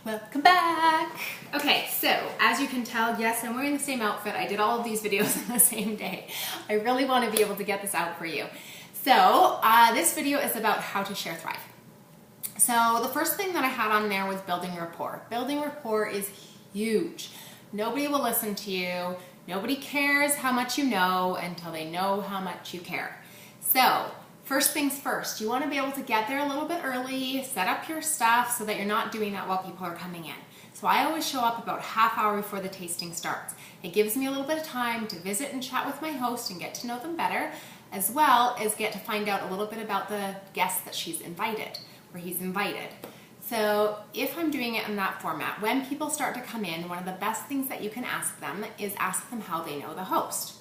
Welcome back. Okay, so as you can tell, yes, I'm wearing the same outfit. I did all of these videos on the same day. I really want to be able to get this out for you. So this video is about how to share Thrive. So the first thing that I had on there was building rapport. Building rapport is huge. Nobody will listen to you. Nobody cares how much you know until they know how much you care. So first things first, you want to be able to get there a little bit early, set up your stuff so that you're not doing that while people are coming in. So I always show up about half hour before the tasting starts. It gives me a little bit of time to visit and chat with my host and get to know them better, as well as get to find out a little bit about the guests that she's invited, or he's invited. So if I'm doing it in that format, when people start to come in, one of the best things that you can ask them is ask them how they know the host.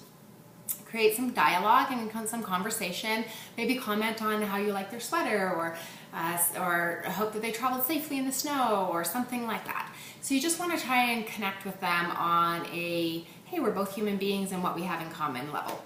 Create some dialogue and some conversation. Maybe comment on how you like their sweater, or hope that they traveled safely in the snow, or something like that. So you just want to try and connect with them on a, hey, we're both human beings and what we have in common level.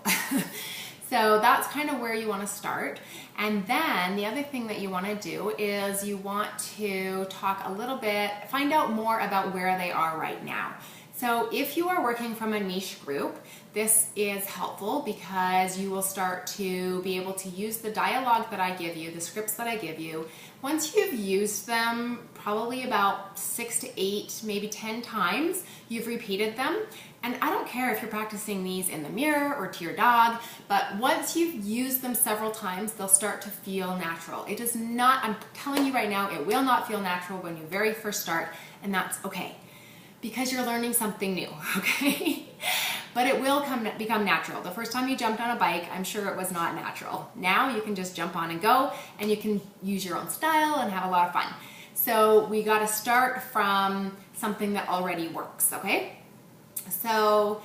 So that's kind of where you want to start. And then the other thing that you want to do is you want to talk a little bit, find out more about where they are right now. So if you are working from a niche group, this is helpful because you will start to be able to use the dialogue that I give you, the scripts that I give you. Once you've used them probably about 6 to 8, maybe 10 times, you've repeated them. And I don't care if you're practicing these in the mirror or to your dog, but once you've used them several times, they'll start to feel natural. It does not, I'm telling you right now, it will not feel natural when you very first start, and that's okay. Because you're learning something new, okay? But it will become natural. The first time you jumped on a bike, I'm sure it was not natural. Now you can just jump on and go, and you can use your own style and have a lot of fun. So we gotta start from something that already works, okay? So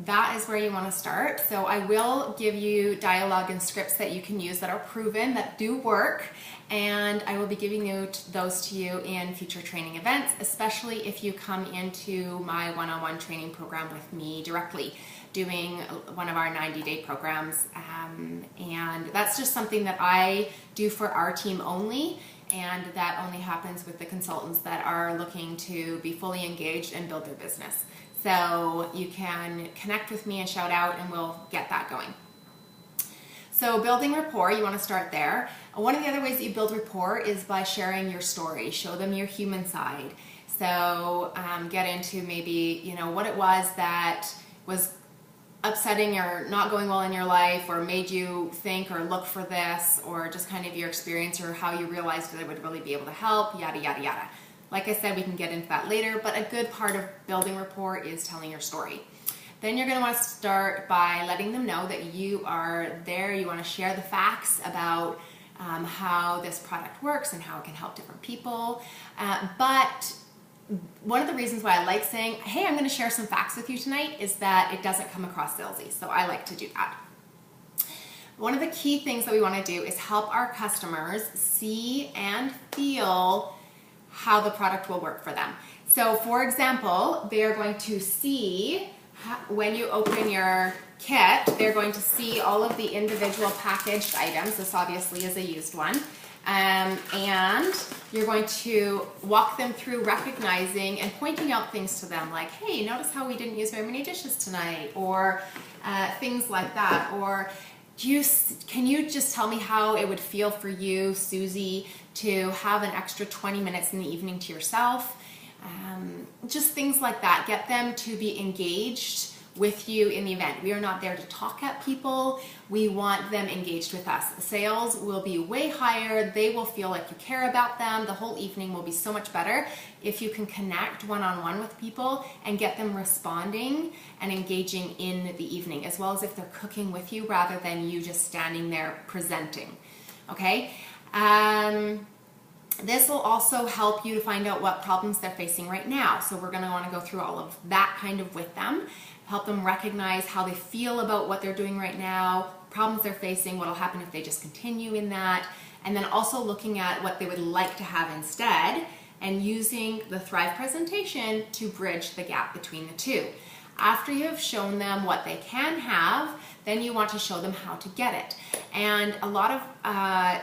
that is where you want to start. So I will give you dialogue and scripts that you can use that are proven, that do work, and I will be giving those to you in future training events, especially if you come into my one-on-one training program with me directly, doing one of our 90-day programs. And that's just something that I do for our team only, and that only happens with the consultants that are looking to be fully engaged and build their business. So you can connect with me and shout out, and we'll get that going. So building rapport, you want to start there. One of the other ways that you build rapport is by sharing your story. Show them your human side. So get into maybe, what it was that was upsetting or not going well in your life, or made you think or look for this, or just kind of your experience, or how you realized that it would really be able to help, yada, yada, yada. Like I said, we can get into that later, but a good part of building rapport is telling your story. Then you're going to want to start by letting them know that you are there. You want to share the facts about how this product works and how it can help different people. But one of the reasons why I like saying, hey, I'm going to share some facts with you tonight, is that it doesn't come across salesy. So I like to do that. One of the key things that we want to do is help our customers see and feel how the product will work for them. So for example, they're going to see, when you open your kit, they're going to see all of the individual packaged items. This obviously is a used one. And you're going to walk them through recognizing and pointing out things to them, like, hey, notice how we didn't use very many dishes tonight, or things like that. Or can you just tell me how it would feel for you, Susie, to have an extra 20 minutes in the evening to yourself? Just things like that. Get them to be engaged with you in the event. We are not there to talk at people. We want them engaged with us. Sales will be way higher. They will feel like you care about them. The whole evening will be so much better if you can connect one-on-one with people and get them responding and engaging in the evening, as well as if they're cooking with you rather than you just standing there presenting. Okay? This will also help you to find out what problems they're facing right now. So we're going to want to go through all of that kind of with them, help them recognize how they feel about what they're doing right now, problems they're facing, what will happen if they just continue in that, and then also looking at what they would like to have instead, and using the Thrive presentation to bridge the gap between the two. After you have shown them what they can have, then you want to show them how to get it. And a lot of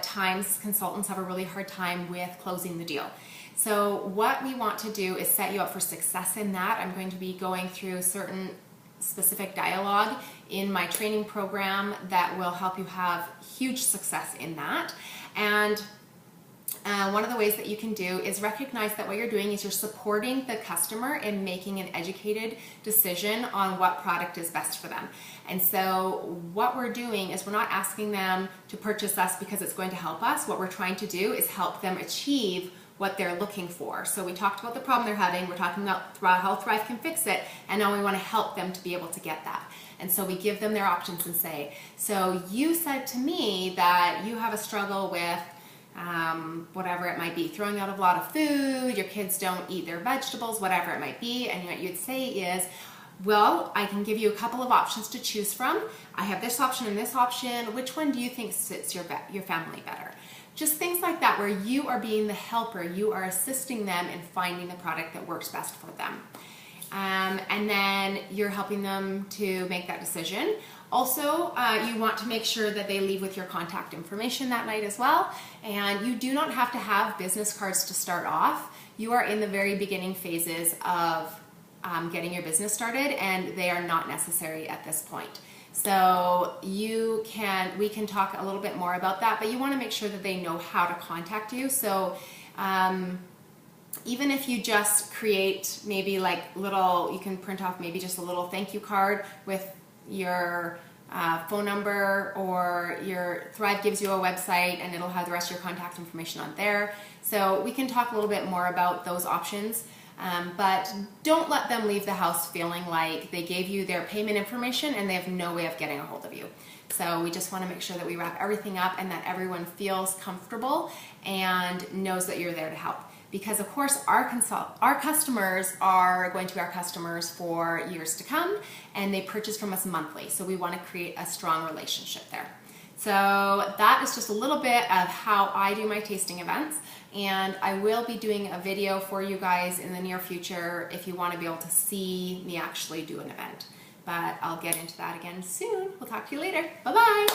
times consultants have a really hard time with closing the deal. So what we want to do is set you up for success in that. I'm going to be going through certain specific dialogue in my training program that will help you have huge success in that. And one of the ways that you can do is recognize that what you're doing is you're supporting the customer in making an educated decision on what product is best for them. And so what we're doing is we're not asking them to purchase us because it's going to help us. What we're trying to do is help them achieve what they're looking for. So we talked about the problem they're having, we're talking about how Thrive can fix it, and now we want to help them to be able to get that. And so we give them their options and say, so you said to me that you have a struggle with whatever it might be, throwing out a lot of food, your kids don't eat their vegetables, whatever it might be, and what you'd say is, well, I can give you a couple of options to choose from. I have this option and this option. Which one do you think suits your family better? Just things like that, where you are being the helper, you are assisting them in finding the product that works best for them. And then you're helping them to make that decision. Also, you want to make sure that they leave with your contact information that night as well. And you do not have to have business cards to start off. You are in the very beginning phases of getting your business started, and they are not necessary at this point. So we can talk a little bit more about that, but you want to make sure that they know how to contact you. So even if you just create maybe like you can print off maybe just a little thank you card with your phone number, or your Thrive gives you a website and it'll have the rest of your contact information on there. So we can talk a little bit more about those options. But don't let them leave the house feeling like they gave you their payment information and they have no way of getting a hold of you. So we just want to make sure that we wrap everything up and that everyone feels comfortable and knows that you're there to help. Because of course our customers are going to be our customers for years to come, and they purchase from us monthly. So we want to create a strong relationship there. So that is just a little bit of how I do my tasting events, and I will be doing a video for you guys in the near future if you want to be able to see me actually do an event. But I'll get into that again soon. We'll talk to you later. Bye-bye.